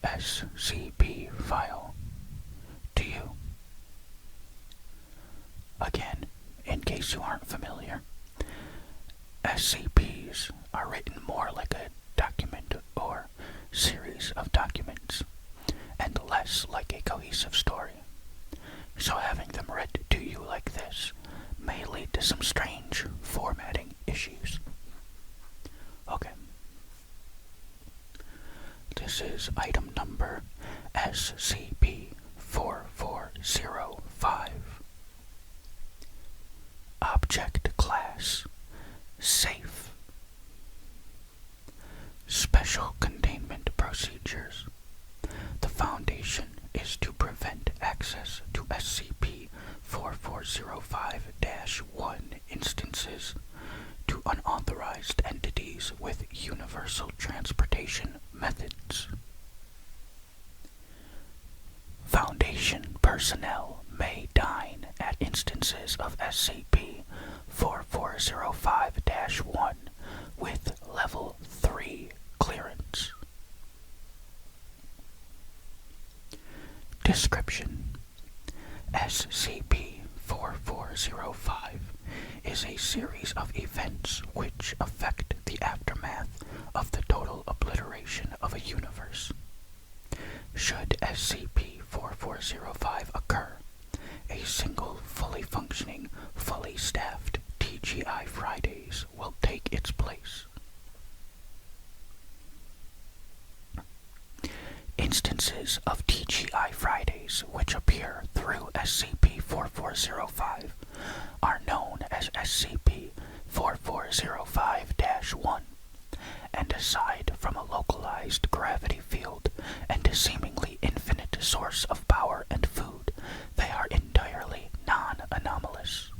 SCP file to you. Again, in case you aren't familiar, SCPs are written more like a document or series of documents, and less like a cohesive story. So having them read to you like this may lead to some strange formatting issues. Okay. This is item number SCP-4405. Object Class Safe. Special Containment Procedures. The Foundation is to prevent access to SCP-4405-1 instances to unauthorized entities with universal transportation methods. Foundation personnel may dine at instances of SCP-4405-1 with Level 3 clearance. Description: SCP-4405 is a series of events which affect the aftermath of the total obliteration of a universe. Should SCP-4405 occur, a single fully functioning, fully staffed TGI Fridays will take its place. Instances of TGI Fridays which appear through SCP-4405 are known as SCP-4405-1, and aside from a localized gravity field and a seemingly infinite source of power and food, they are entirely non-anomalous.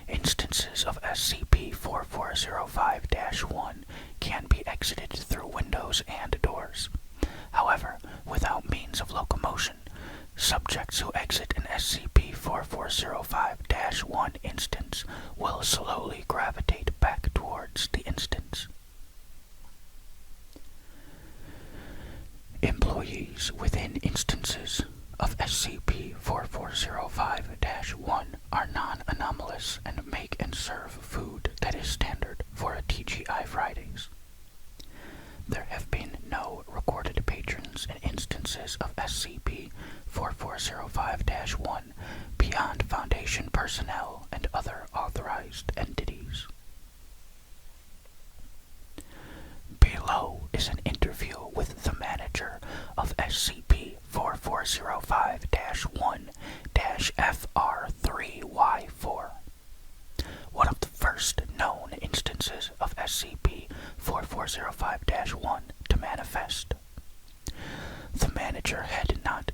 Instances of SCP-4405-1 can be exited through windows and doors. However, without means of locomotion, subjects who exit an SCP-4405-1 instance will slowly gravitate back towards the instance. Employees within instances of SCP-4405-1 are non-anomalous and make and serve food that is standard for a TGI Fridays. There have been no recorded patrons in instances of SCP-4405-1 beyond Foundation personnel and other authorized entities. Below is an interview with the manager of SCP-4405-1-FR3Y4, one of the first known instances of SCP-4405-1 to manifest. The manager had not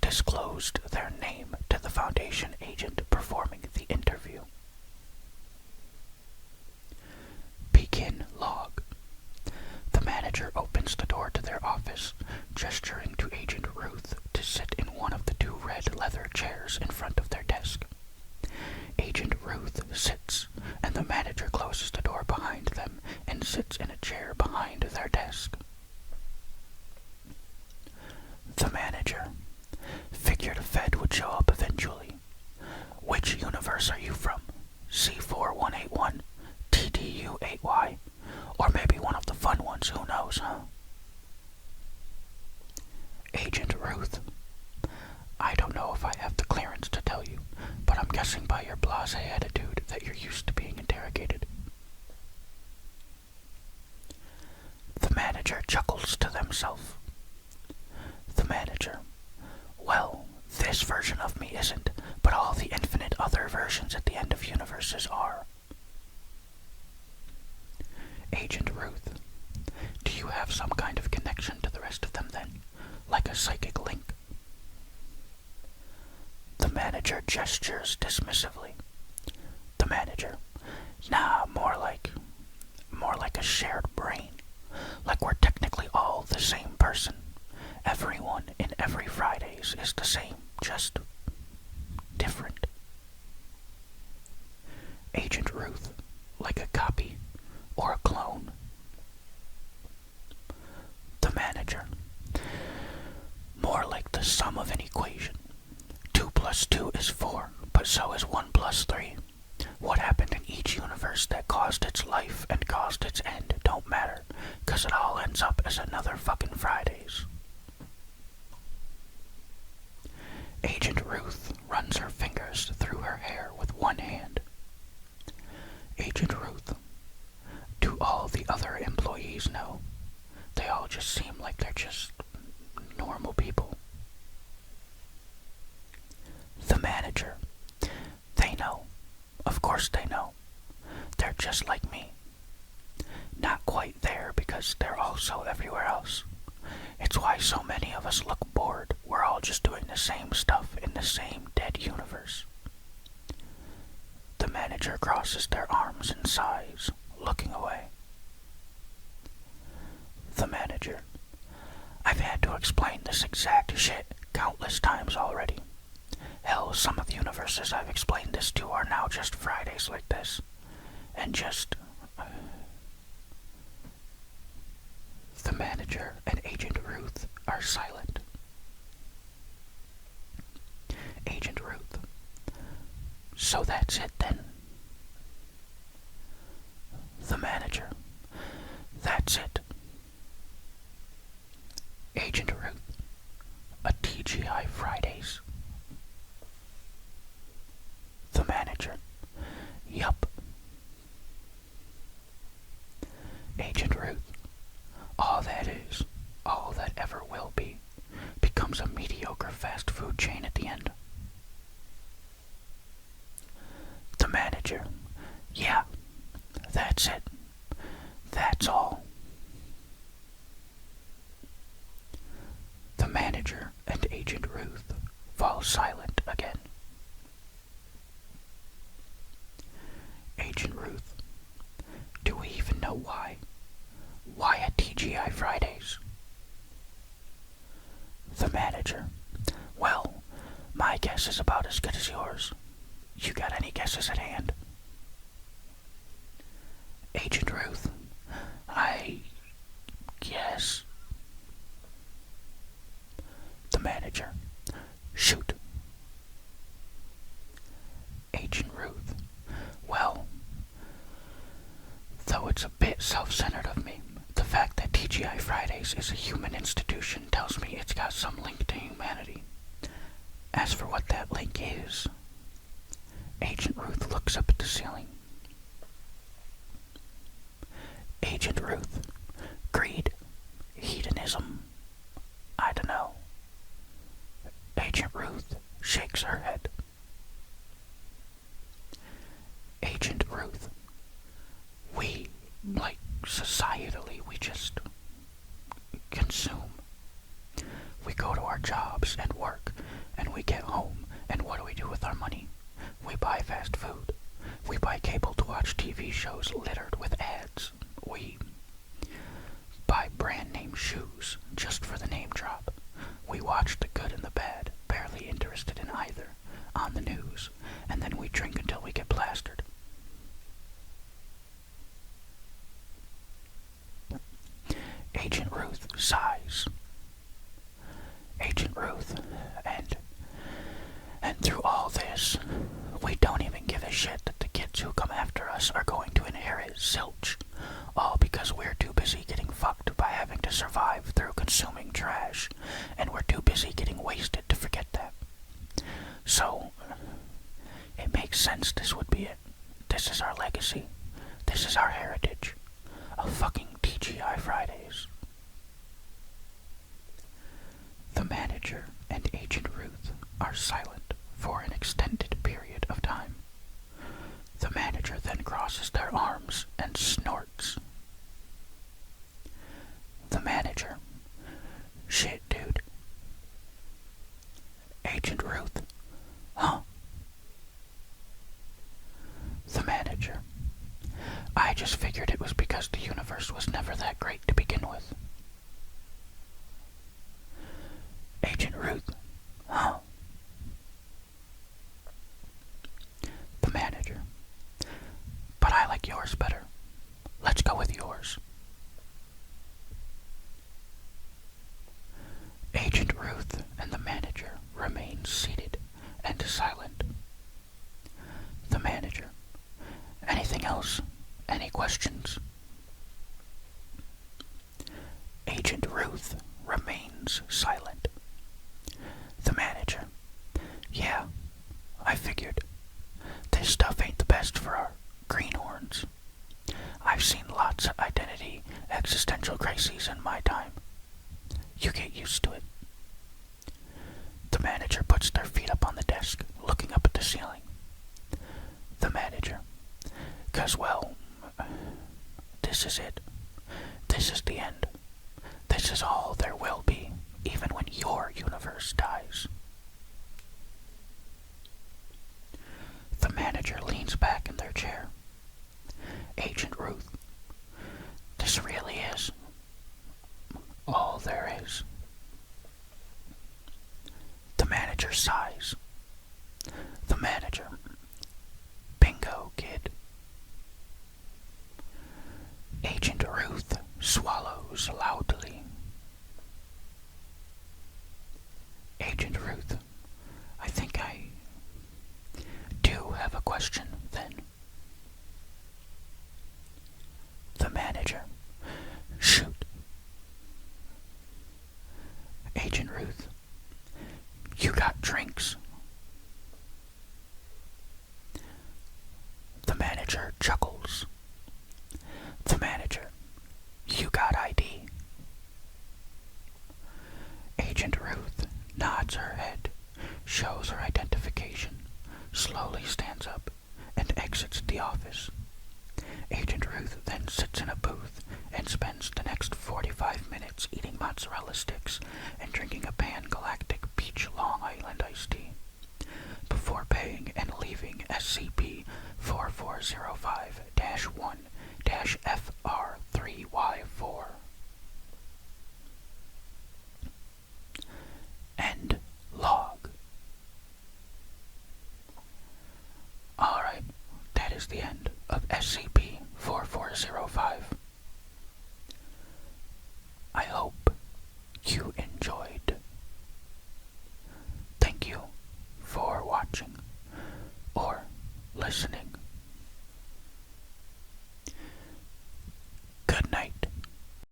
disclosed their name to the Foundation agent performing the interview. Begin log. The manager opens the door to their office, gesturing to Agent Ruth to sit in one of the two red leather chairs in front of their desk. Agent Ruth sits, and the manager closes the door behind them and sits in a chair behind their desk. The manager. Figured a Fed would show up eventually. Which universe are you from? C4181? TDU8Y? Or maybe one of the fun ones, who knows, huh? Agent Ruth. I don't know if I have the clearance to tell you, but I'm guessing by your blasé attitude that you're used to being interrogated. The manager chuckles to themselves. The manager. Well, this version of me isn't, but all the infinite other versions at the end of universes are. Agent Ruth. Do you have some kind of connection to the rest of them then? Like a psychic link? The manager gestures dismissively. The manager. Nah, more like a shared brain. Like we're technically all the same person. Everyone in every Fridays is the same, just different. Agent Ruth. Like a copy or a clone. The manager. More like the sum of an equation. 2 plus 2 is 4, but so is 1 plus 3. What happened in each universe that caused its life and caused its end don't matter, 'cause it all ends up as another fucking Fridays. Agent Ruth runs her fingers through her hair with one hand. Agent Ruth, do all the other employees know? They all just seem like they're just normal people. The manager, they know. Of course they know. They're just like me. Not quite there because they're also everywhere else. It's why so many of us look bored. We're all just doing the same stuff in the same dead universe. The manager crosses their arms and sighs, looking away. The manager, I've had to explain this exact shit countless times already. Hell, some of the universes I've explained this to are now just Fridays like this. And just... The manager and Agent Ruth are silent. Agent Ruth, so that's it then? The manager, that's it. Agent Ruth, a TGI Fridays. The manager, yup. Agent Ruth, all that is, all that ever will be, becomes a mediocre fast food chain at the end. The manager, yeah, that's it. That's all. The manager and Agent Ruth fall silent again. Agent Ruth, do we even know why? Why at TGI Fridays? The manager, well, my guess is about as good as yours. You got any guesses at hand? Agent Ruth, I guess. The manager, shoot. Agent Ruth, well, though it's a bit self-centered of me, the fact that TGI Fridays is a human institution tells me it's got some link to humanity. As for what that link is, Agent Ruth looks up at the ceiling. Agent Ruth, greed, hedonism, I dunno. Agent Ruth shakes her head. Agent Ruth, we, like societally, we just consume. We go to our jobs and work, and we get home, and what do we do with our money? We buy fast food. We buy cable to watch TV shows littered with ads. We buy brand name shoes just for the name drop. We watch the good and the bad, barely interested in either, on the news, and then we drink until we get plastered. Agent Ruth sighs. Agent Ruth, and through all this, we don't even give a shit that the kids who come after us are going to inherit zilch, all because we're too busy getting fucked by having to survive through consuming trash, and we're too busy getting wasted to forget that. So, it makes sense this would be it. This is our legacy. This is our heritage. A fucking TGI Fridays. The manager and Agent Ruth are silent for an extended period of time. The manager then crosses their arms and snorts. The manager, shit, dude. Agent Ruth, huh? The manager, I just figured it was because the universe was never that great to begin with. Agent Ruth, huh? The manager, but I like yours better. Let's go with yours. Agent Ruth, This stuff ain't the best for our greenhorns. I've seen lots of identity, existential crises in my time. You get used to it. The manager puts their feet up on the desk, looking up at the ceiling. The manager. 'Cause, well, this is it. This is the end. This is all there will be, even when your universe dies. The manager leans back in their chair. Agent Ruth, this really is all there is. The manager sighs. The manager. Bingo, kid. Agent Ruth swallows loudly. Agent Ruth, I think I do have a question, then. The manager. Shoot. Agent Ruth, you got drinks? The manager chuckles. The manager. You got ID? Agent Ruth nods her head, shows her identification, slowly stands up, and exits the office. Agent Ruth then sits in a booth and spends the next 45 minutes eating mozzarella sticks and drinking a Pan-Galactic Peach Long Island iced tea, before paying and leaving SCP 4405-1-FR3Y4. End log. Alright, that is the end of SCP-4405. I hope you enjoyed.